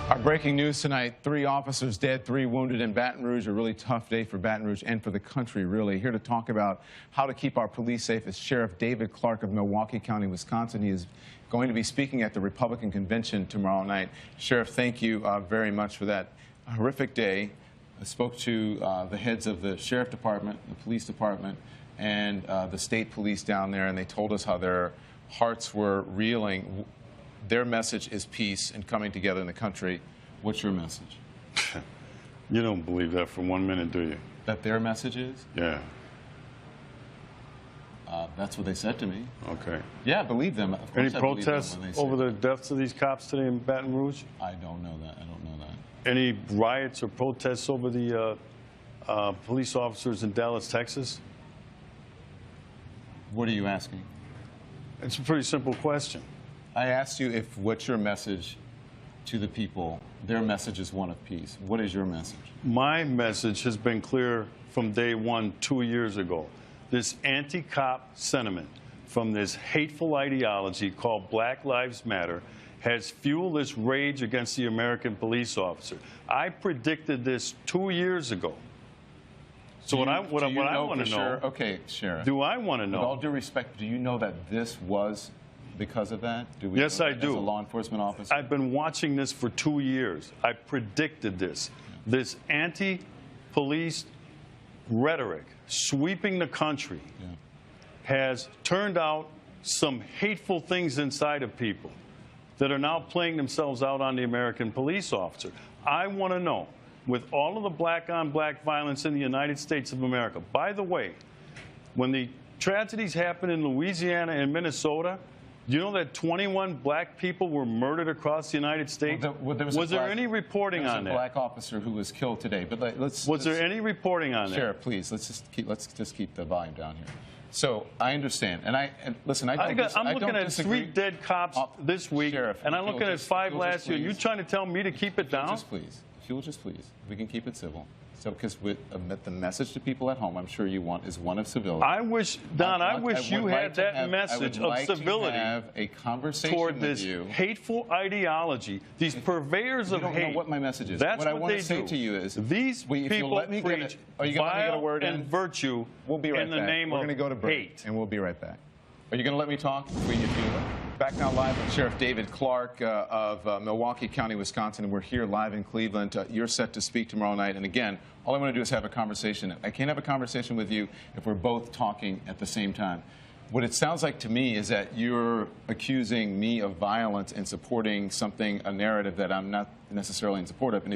Our breaking news tonight, 3 officers dead, 3 wounded in Baton Rouge. A really tough day for Baton Rouge and for the country, really. Here to talk about how to keep our police safe is Sheriff David Clarke of Milwaukee County, Wisconsin. He is going to be speaking at the Republican convention tomorrow night. Sheriff, thank you very much for that horrific day. I spoke to the heads of the Sheriff Department, the Police Department, and the state police down there, and they told us how their hearts were reeling. Their message is peace and coming together in the country. What's your message? You don't believe that for 1 minute, do you? That their message is? Yeah. That's what they said to me. Okay. Yeah, I believe them. Of course Any I believe them protests when they say over the deaths of these cops today in Baton Rouge? I don't know that. I don't know that. Any riots or protests over the police officers in Dallas, Texas? What are you asking? It's a pretty simple question. I asked you if what's your message to the people. Their message is one of peace. What is your message? My message has been clear from day one 2 years ago. This anti-cop sentiment from this hateful ideology called Black Lives Matter has fueled this rage against the American police officer. I predicted this 2 years ago. So what I want to know, okay, Sheriff. do I want to know? With all due respect, do you know that this was because of that? Yes, I do. As a law enforcement officer? I've been watching this for 2 years. I predicted this. Yeah. This anti-police rhetoric sweeping the country has turned out some hateful things inside of people that are now playing themselves out on the American police officer. I want to know, with all of the black-on-black violence in the United States of America, by the way, when the tragedies happened in Louisiana and Minnesota, you know that 21 black people were murdered across the United States? Was there any reporting on that? There was a black officer who was killed today. But was there any reporting on that? Sheriff, please, let's just keep the volume down here. So I understand, and listen, I'm looking at 3 dead cops this week, Sheriff, and I'm looking at 5 last year. You trying to tell me to keep it down? Just please, if you'll just please, we can keep it civil. So, because the message to people at home, I'm sure you want, is one of civility. I wish, Don, I wish you had that message of civility have a conversation toward this hateful ideology, these purveyors of hate. You don't know what my message is. That's what I want to say to you is, these people preach vile and virtue in the name of hate. We're going to go to break, and we'll be right back. Are you going to let me talk? Back now live with Sheriff David Clarke of Milwaukee County, Wisconsin, and we're here live in Cleveland. You're set to speak tomorrow night, and again, all I want to do is have a conversation. I can't have a conversation with you if we're both talking at the same time. What it sounds like to me is that you're accusing me of violence and supporting a narrative that I'm not necessarily in support of. And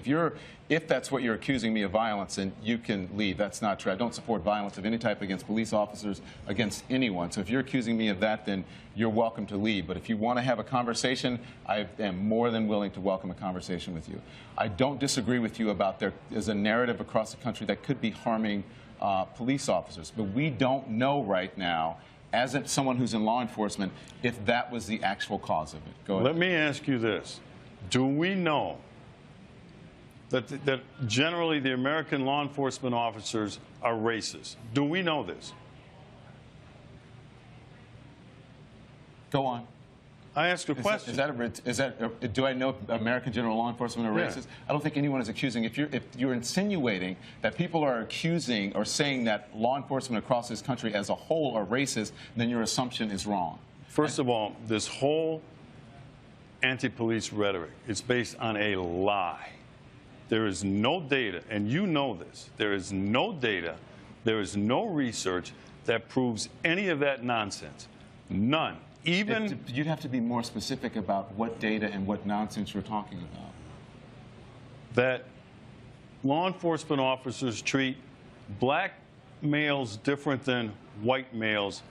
if that's what you're accusing me of violence, then you can leave. That's not true. I don't support violence of any type against police officers, against anyone. So if you're accusing me of that, then you're welcome to leave. But if you want to have a conversation, I am more than willing to welcome a conversation with you. I don't disagree with you about there is a narrative across the country that could be harming police officers. But we don't know right now, as someone who's in law enforcement, if that was the actual cause of it. Go ahead. Let me ask you this. Do we know that generally the American law enforcement officers are racist? Do we know this? Go on. I ask a question. Do I know American general law enforcement are racist? I don't think anyone is accusing. If you're insinuating that people are accusing or saying that law enforcement across this country as a whole are racist, then your assumption is wrong. First of all, this whole anti-police rhetoric is based on a lie. There is no data, and you know this. There is no data, there is no research that proves any of that nonsense. None. You'd have to be more specific about what data and what nonsense you're talking about. That law enforcement officers treat black males different than white males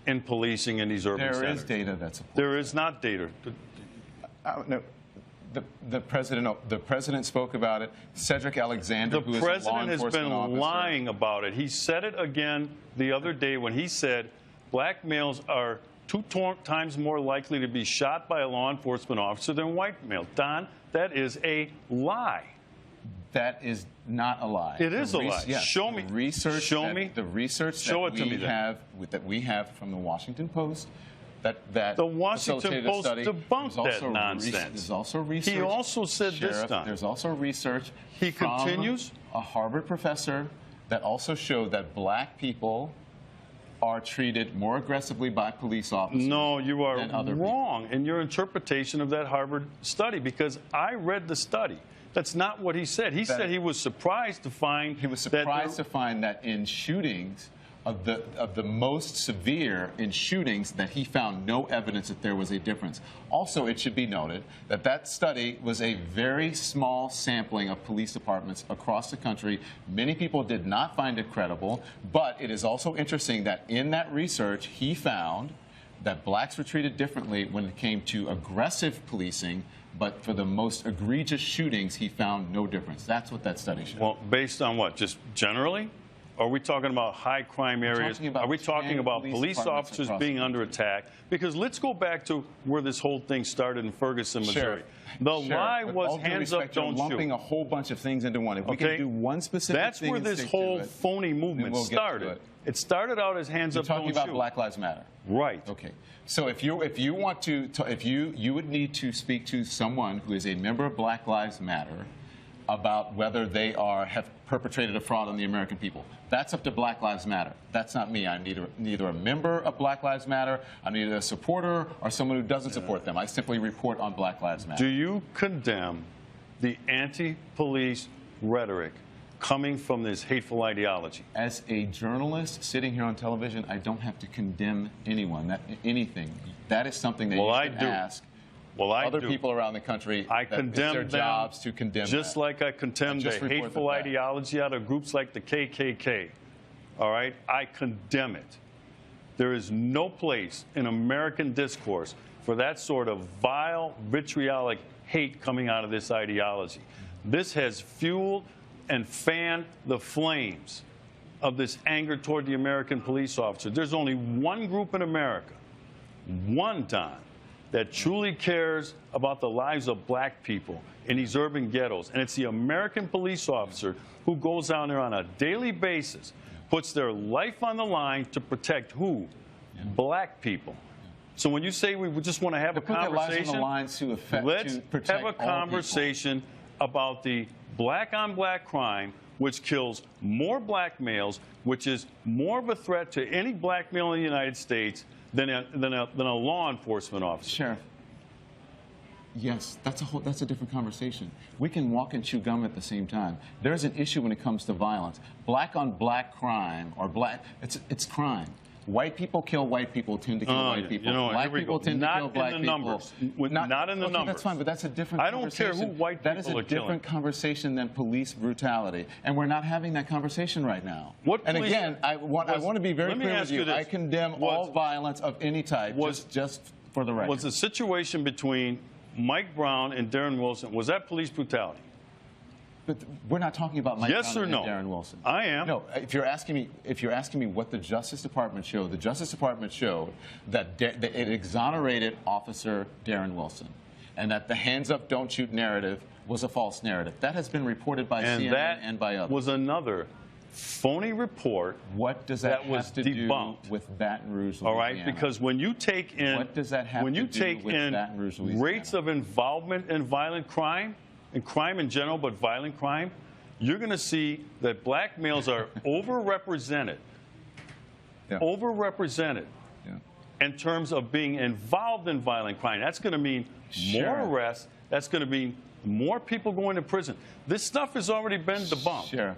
in policing in these urban centers. There is data that supports There is not data. No. The president spoke about it. Cedric Alexander, who is a law enforcement officer. The president has been lying about it. He said it again the other day when he said black males are 2 times more likely to be shot by a law enforcement officer than white male. Don, that is a lie. That is not a lie. It is a lie. Yes. Show me. The research Show me. The research Show it to me that we have from the Washington Post, that The Washington facilitated a Post study. debunked that nonsense. There's also research. He also said Sheriff, this time. There's also research. He from continues. A Harvard professor that also showed that black people are treated more aggressively by police officers. No, you are than other wrong in your interpretation of that Harvard study, because I read the study. That's not what he said. He said he was surprised to find that in shootings of the most severe in shootings that he found no evidence that there was a difference. Also, it should be noted that that study was a very small sampling of police departments across the country. Many people did not find it credible, but it is also interesting that in that research he found that blacks were treated differently when it came to aggressive policing, but for the most egregious shootings he found no difference. That's what that study showed. Well, based on what? Just generally? Are we talking about high crime areas? Are we talking about police officers being under attack? Because let's go back to where this whole thing started in Ferguson, Missouri. The lie was hands up, don't shoot. You're lumping a whole bunch of things into one. If we can do one specific That's thing where this whole phony movement started. It started out as hands up, don't shoot. You're talking about Black Lives Matter. Right. Okay. So if you want to, you would need to speak to someone who is a member of Black Lives Matter about whether they have perpetrated a fraud on the American people. That's up to Black Lives Matter. That's not me. I'm neither a member of Black Lives Matter, I'm neither a supporter or someone who doesn't support them. I simply report on Black Lives Matter. Do you condemn the anti-police rhetoric coming from this hateful ideology? As a journalist sitting here on television, I don't have to condemn anyone, anything. That is something that you should ask. Other people around the country, I condemn their jobs to condemn just that. like I condemn the hateful ideology out of groups like the KKK. All right? I condemn it. There is no place in American discourse for that sort of vile, vitriolic hate coming out of this ideology. This has fueled and fanned the flames of this anger toward the American police officer. There's only one group in America, one time, that truly cares about the lives of black people in these urban ghettos. And it's the American police officer who goes down there on a daily basis, puts their life on the line to protect who? Black people. So when you say we just want to have a conversation, let's have a conversation about the black-on-black crime, which kills more black males, which is more of a threat to any black male in the United States than a law enforcement officer. Sheriff, yes, that's a different conversation. We can walk and chew gum at the same time. There's an issue when it comes to violence. Black-on-black crime, or it's crime. White people kill white people, tend to kill white people. Black people tend to kill black people. Not in the numbers. That's fine, but that's a different conversation. I don't care who white people are killing. That is a different conversation than police brutality, and we're not having that conversation right now. And again, I want to be very clear with you. I condemn all violence of any type, just for the record. Was the situation between Mike Brown and Darren Wilson, was that police brutality? But we're not talking about Mike Brown and Darren Wilson. I am. No, if you're asking me what the Justice Department showed, the Justice Department showed that it exonerated Officer Darren Wilson, and that the hands up, don't shoot narrative was a false narrative. That has been reported by CNN and by others. That was another phony report. What does that have to do with Baton Rouge, Louisiana? All right, because when you take in rates of involvement in violent crime, and crime in general, but violent crime, you're going to see that black males are overrepresented. Overrepresented in terms of being involved in violent crime. That's going to mean more arrests. That's going to mean more people going to prison. This stuff has already been debunked. Sheriff,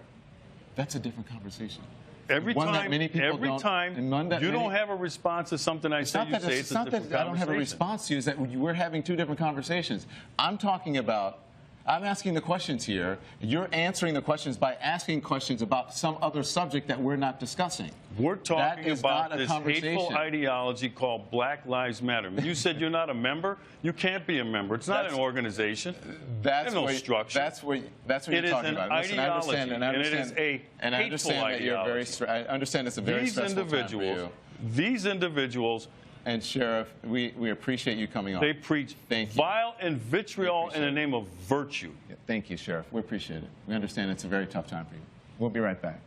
that's a different conversation. Every time you don't have a response to something I say, you say it's a different conversation. It's not that I don't have a response to you. It's that we're having two different conversations. I'm asking the questions here. You're answering the questions by asking questions about some other subject that we're not discussing. We're talking about this hateful ideology called Black Lives Matter. You said you're not a member. You can't be a member. It's not an organization. There's no structure. That's what you're talking about. It is an ideology, and it is a hateful ideology. I understand it's a very stressful time for you. These individuals. And Sheriff, we appreciate you coming on. They preach vile and vitriol in the name of virtue. Thank you, Sheriff. We appreciate it. We understand it's a very tough time for you. We'll be right back.